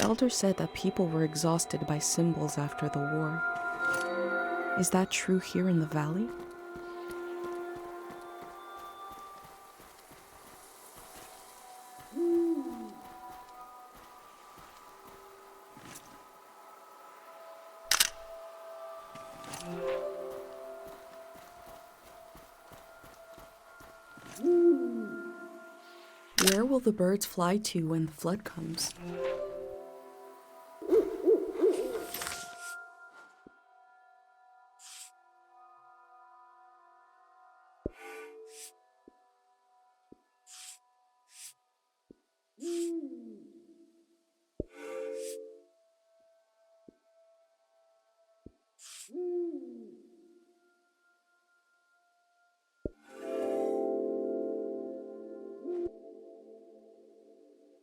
elder said that people were exhausted by symbols after the war. Is that true here in the valley? Where will the birds fly to when the flood comes?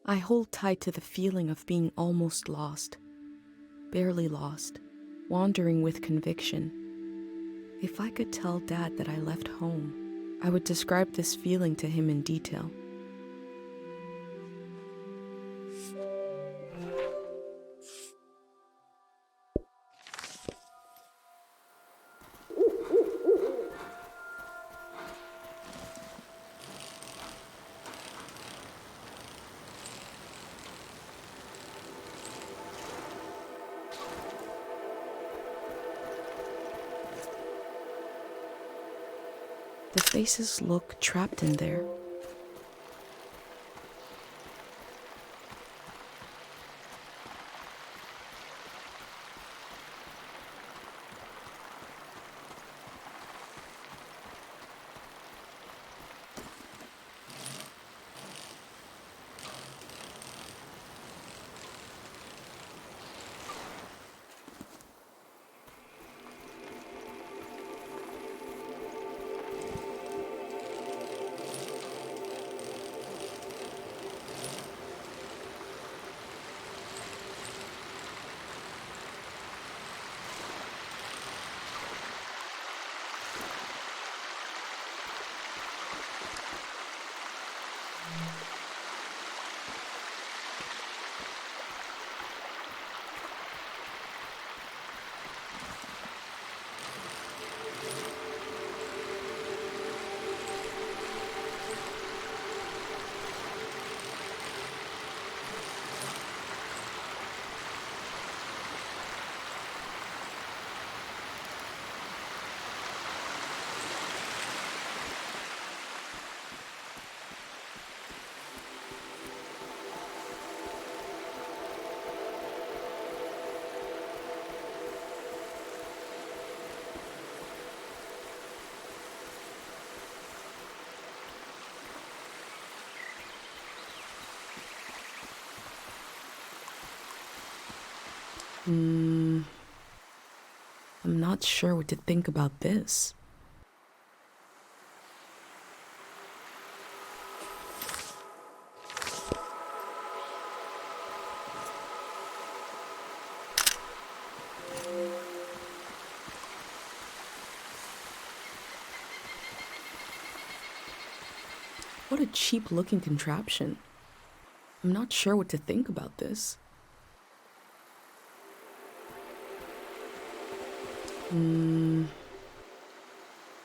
I hold tight to the feeling of being almost lost, barely lost, wandering with conviction. If I could tell Dad that I left home, I would describe this feeling to him in detail. The faces look trapped in there. I'm not sure what to think about this. What a cheap-looking contraption. I'm not sure what to think about this. I'm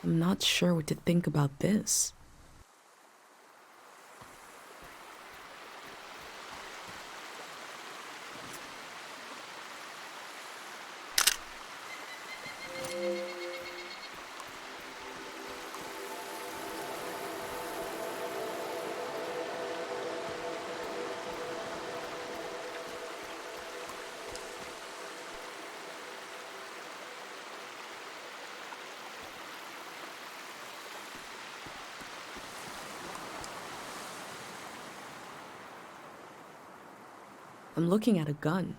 not sure what to think about this. I'm looking at a gun.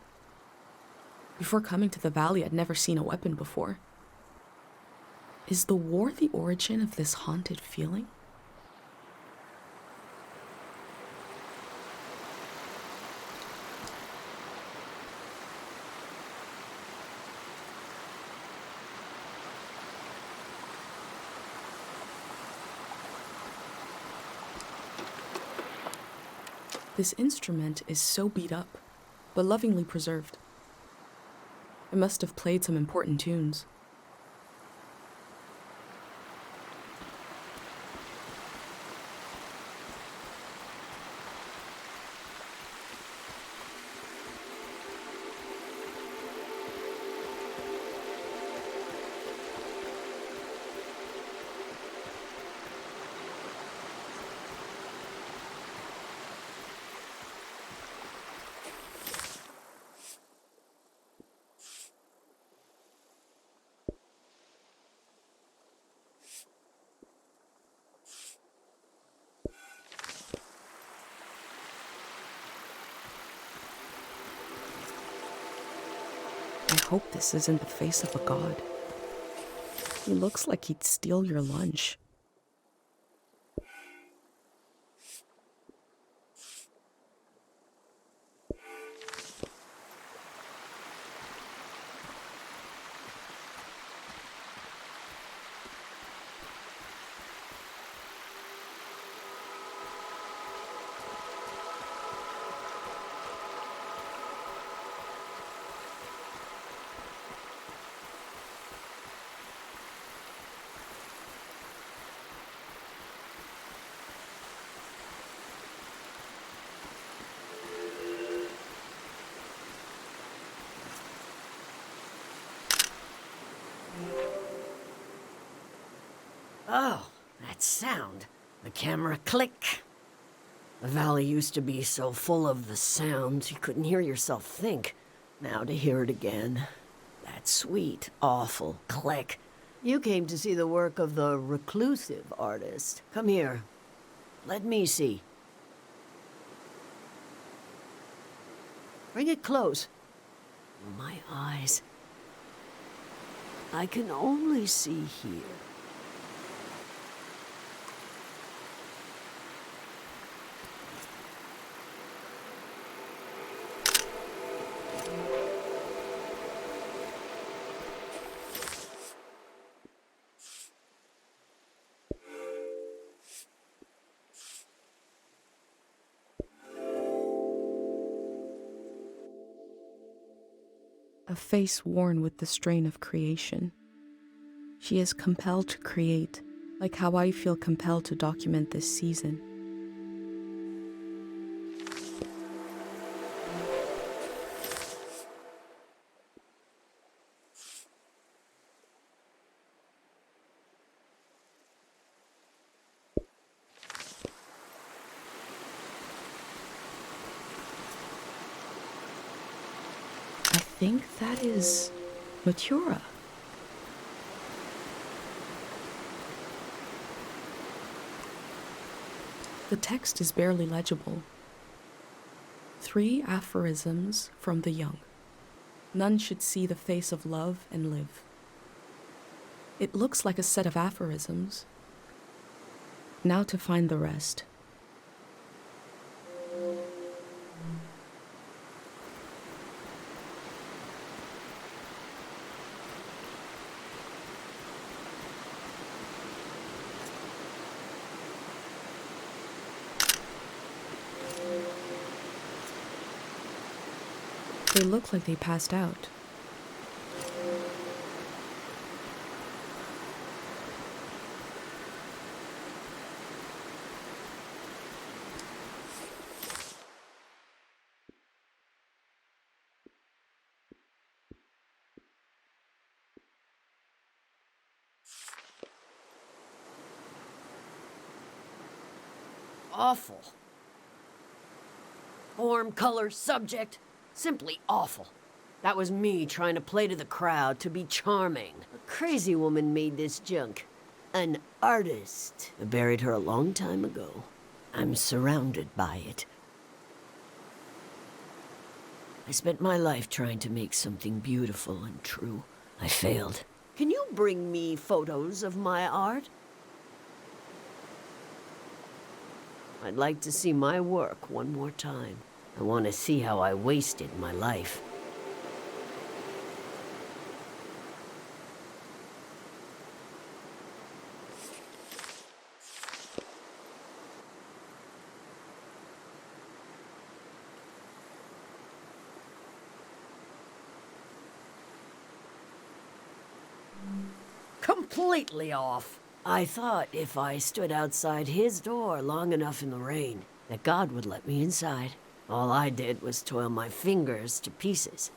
Before coming to the valley, I'd never seen a weapon before. Is the war the origin of this haunted feeling? This instrument is so beat up. but lovingly preserved. It must have played some important tunes. I hope this isn't the face of a god. He looks like he'd steal your lunch. Oh, that sound. The camera click. The valley used to be so full of the sounds you couldn't hear yourself think. Now to hear it again. That sweet, awful click. You came to see the work of the reclusive artist. Come here. Let me see. Bring it close. My eyes. I can only see here. A face worn with the strain of creation. She is compelled to create, like how I feel compelled to document this season. I think that is Matura. The text is barely legible. 3 aphorisms from the young. None should see the face of love and live. It looks like a set of aphorisms. Now to find the rest. They look like they passed out. Awful. Form, color, subject. Simply awful. That was me trying to play to the crowd, to be charming. A crazy woman made this junk. An artist. I buried her a long time ago. I'm surrounded by it. I spent my life trying to make something beautiful and true. I failed. Can you bring me photos of my art? I'd like to see my work one more time. I want to see how I wasted my life. completely off. I thought if I stood outside his door long enough in the rain, that God would let me inside. All I did was toil my fingers to pieces.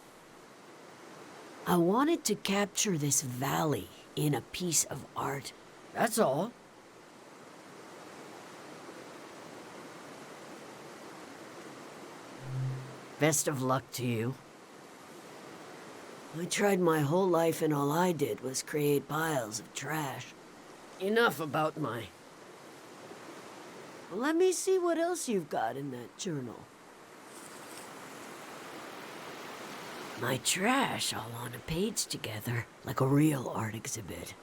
I wanted to capture this valley in a piece of art. That's all. Best of luck to you. I tried my whole life and all I did was create piles of trash. Enough about my... Well, let me see what else you've got in that journal. My trash all on a page together, like a real art exhibit.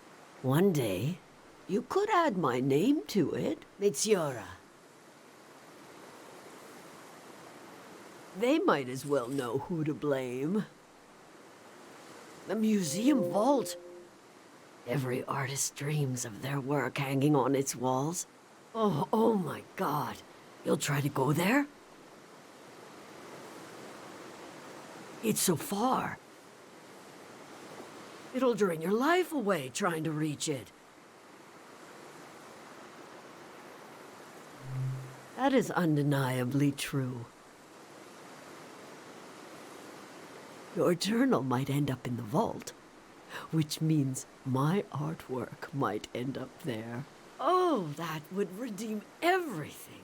One day, you could add my name to it, Mitziora. They might as well know who to blame. The museum vault. Every artist dreams of their work hanging on its walls. Oh my God. You'll try to go there? It's so far. It'll drain your life away trying to reach it. That is undeniably true. Your journal might end up in the vault, which means my artwork might end up there. Oh, that would redeem everything.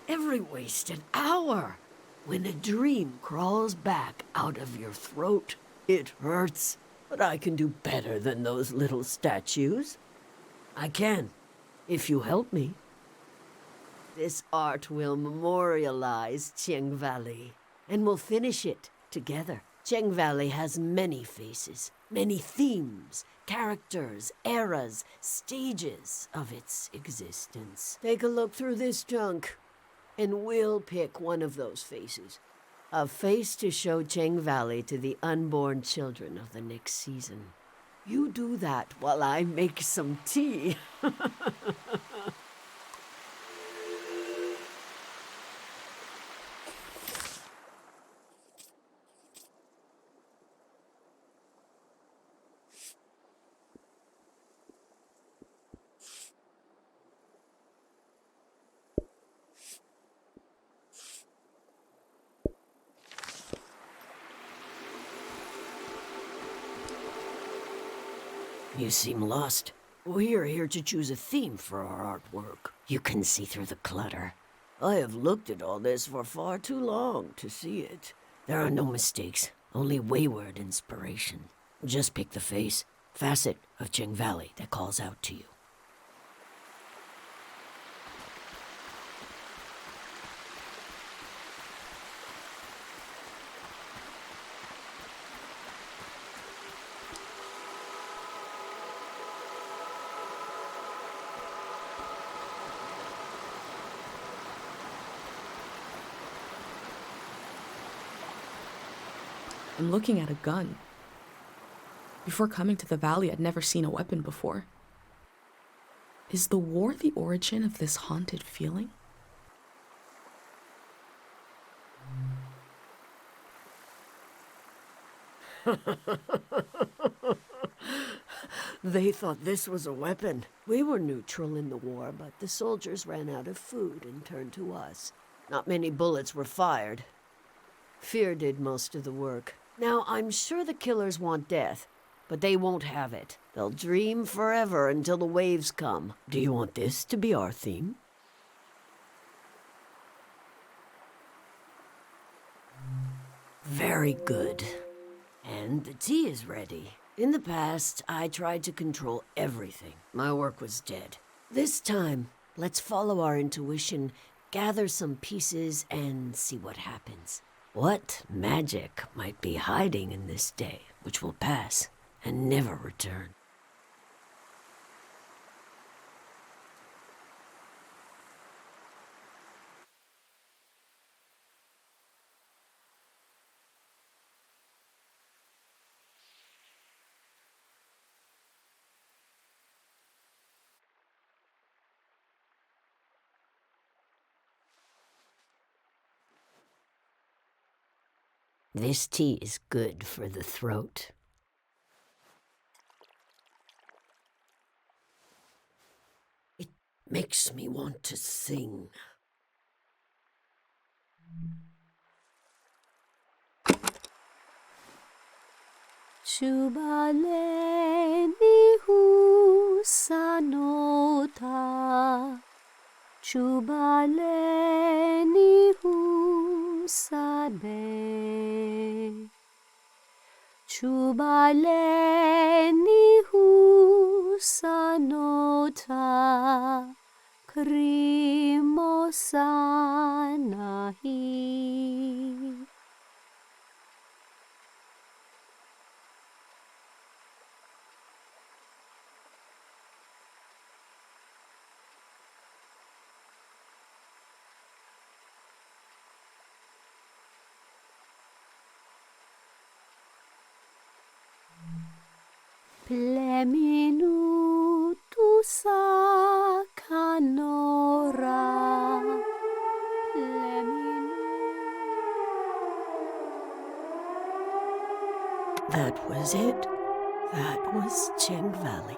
Every wasted hour. When a dream crawls back out of your throat, it hurts. But I can do better than those little statues. I can, if you help me. This art will memorialize Cheng Valley, and we'll finish it together. Cheng Valley has many faces, many themes, characters, eras, stages of its existence. Take a look through this junk, and we'll pick one of those faces. A face to show Cheng Valley to the unborn children of the next season. You do that while I make some tea. You seem lost. We're here to choose a theme for our artwork. You can see through the clutter. I have looked at all this for far too long to see it. There are no mistakes, only wayward inspiration. Just pick the face, facet of Cheng Valley that calls out to you. I'm looking at a gun. Before coming to the valley, I'd never seen a weapon before. Is the war the origin of this haunted feeling? They thought this was a weapon. We were neutral in the war, but the soldiers ran out of food and turned to us. Not many bullets were fired. Fear did most of the work. Now, I'm sure the killers want death, but they won't have it. They'll dream forever until the waves come. Do you want this to be our theme? Very good. And the tea is ready. In the past, I tried to control everything. My work was dead. This time, let's follow our intuition, gather some pieces, and see what happens. What magic might be hiding in this day, which will pass and never return? This tea is good for the throat. makes me want to sing. Chubaleni husanota, Chubaleni husabe, Chubaleni husanota, Krimosanahi. Pleminutu sa canora, That was it. That was Cheng Valley.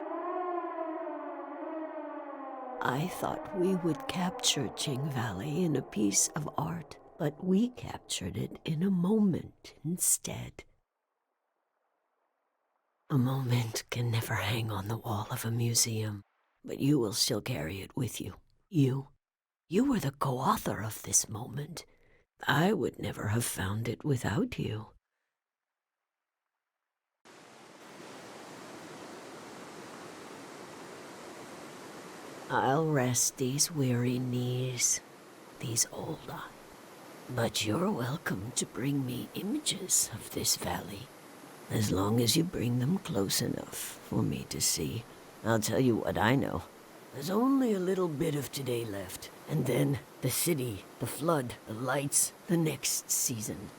I thought we would capture Cheng Valley in a piece of art, but we captured it in a moment instead. A moment can never hang on the wall of a museum, but you will still carry it with you. You were the co-author of this moment. I would never have found it without you. I'll rest these weary knees, these old eyes. But you're welcome to bring me images of this valley, as long as you bring them close enough for me to see. I'll tell you what I know. There's only a little bit of today left, and then the city, the flood, the lights, the next season.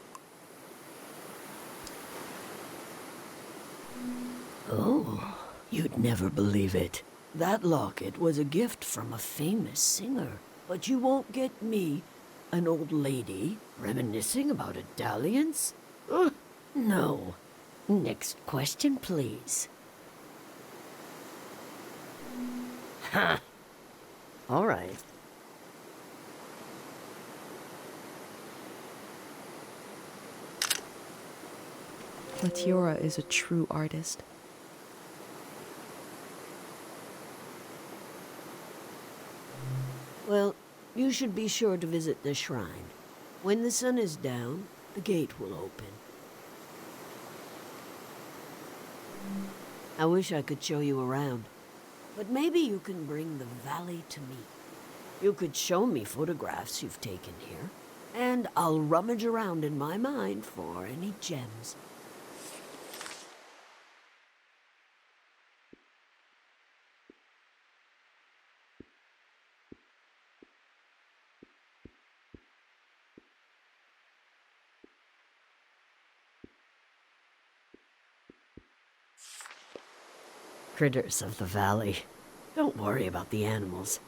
Oh, you'd never believe it. That locket was a gift from a famous singer. But you won't get me, an old lady, reminiscing about a dalliance? No. Next question, please. Ha! All right. Latiora is a true artist. Well, you should be sure to visit the shrine. When the sun is down, the gate will open. I wish I could show you around, but maybe you can bring the valley to me. You could show me photographs you've taken here, and I'll rummage around in my mind for any gems. Critters of the valley. Don't worry about the animals.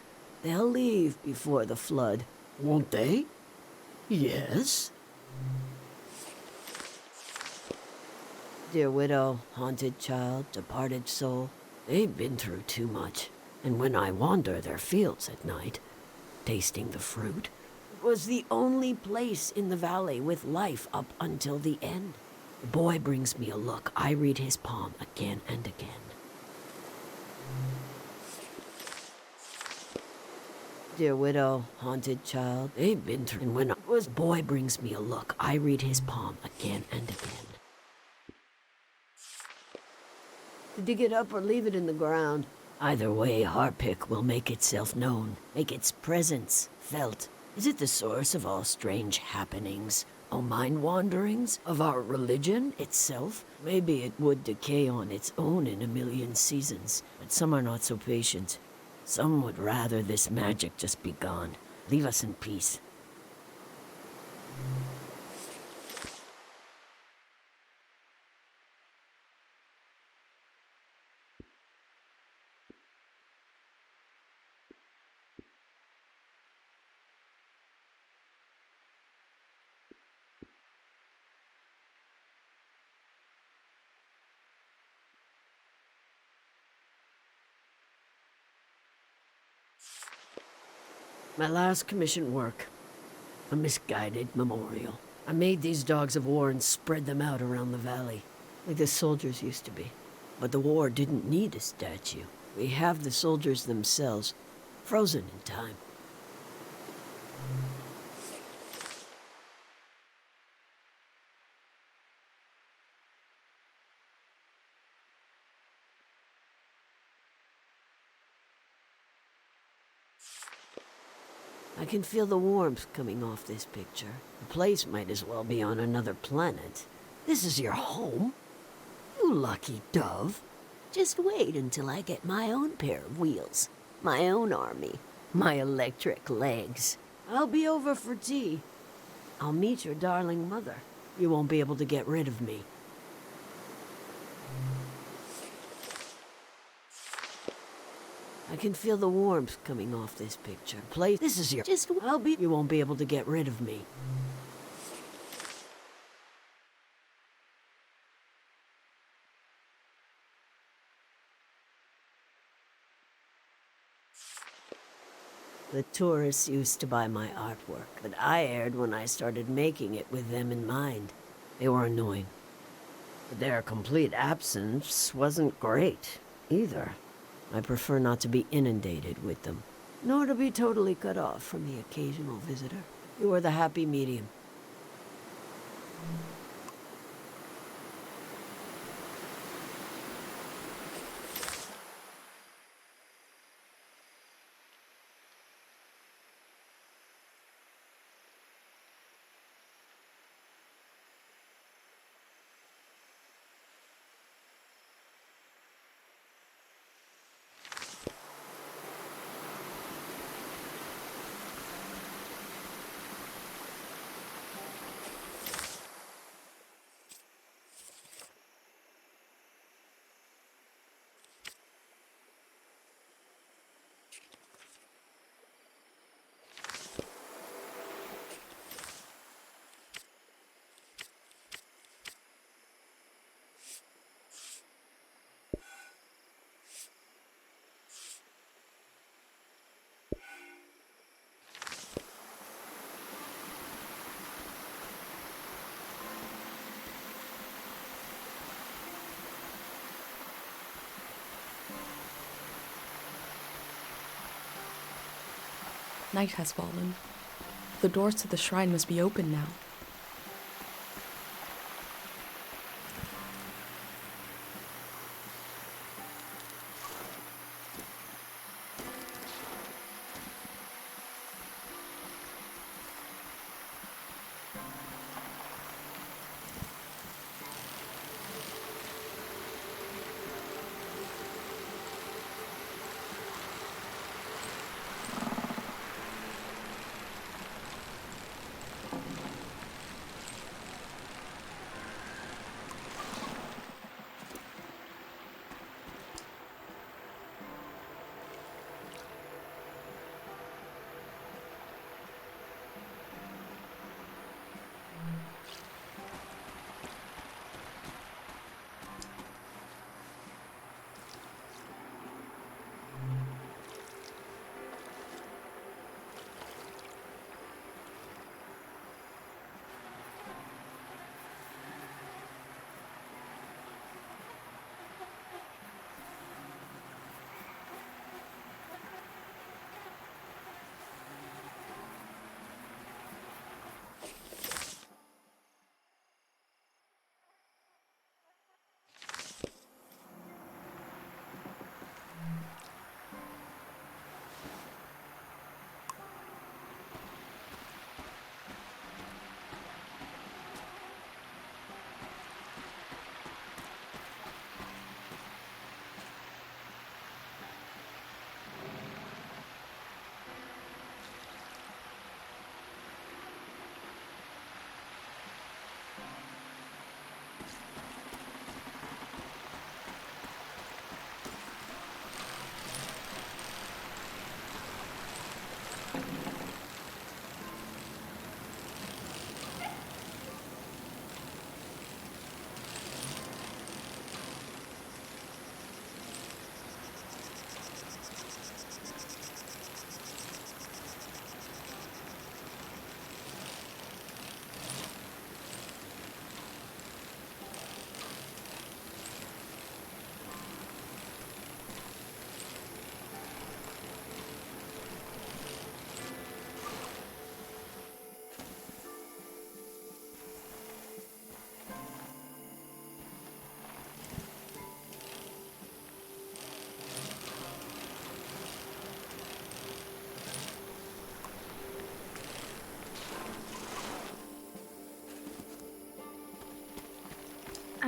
They'll leave before the flood, won't they? Yes. Dear widow, haunted child, departed soul, they've been through too much. And when I wander their fields at night, tasting the fruit, it was the only place in the valley with life up until the end. The boy brings me a look. I read his palm again and again. Dear widow, haunted child, they've been through. And when I was boy brings me a look, I read his palm again and again. To dig it up or leave it in the ground. Either way, Harpic will make itself known, make its presence felt. Is it the source of all strange happenings, all mind wanderings, of our religion itself? Maybe it would decay on its own in a million seasons, but some are not so patient. Some would rather this magic just be gone. Leave us in peace. My last commissioned work. A misguided memorial. I made these dogs of war and spread them out around the valley, like the soldiers used to be. But the war didn't need a statue. We have the soldiers themselves, frozen in time. I can feel the warmth coming off this picture. The place might as well be on another planet. This is your home? You lucky dove. Just wait until I get my own pair of wheels, my own army, my electric legs. I'll be over for tea. I'll meet your darling mother. You won't be able to get rid of me. I can feel the warmth coming off this picture. This is your... You won't be able to get rid of me. The tourists used to buy my artwork, but I aired when I started making it with them in mind. They were annoying. But their complete absence wasn't great, either. I prefer not to be inundated with them, nor to be totally cut off from the occasional visitor. You are the happy medium. Night has fallen. The doors to the shrine must be open now.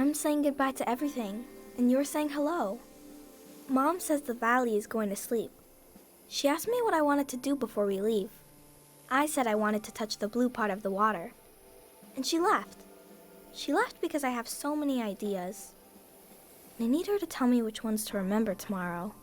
I'm saying goodbye to everything, and you're saying hello. Mom says the valley is going to sleep. She asked me what I wanted to do before we leave. I said I wanted to touch the blue part of the water. And she left. She left because I have so many ideas. I need her to tell me which ones to remember tomorrow.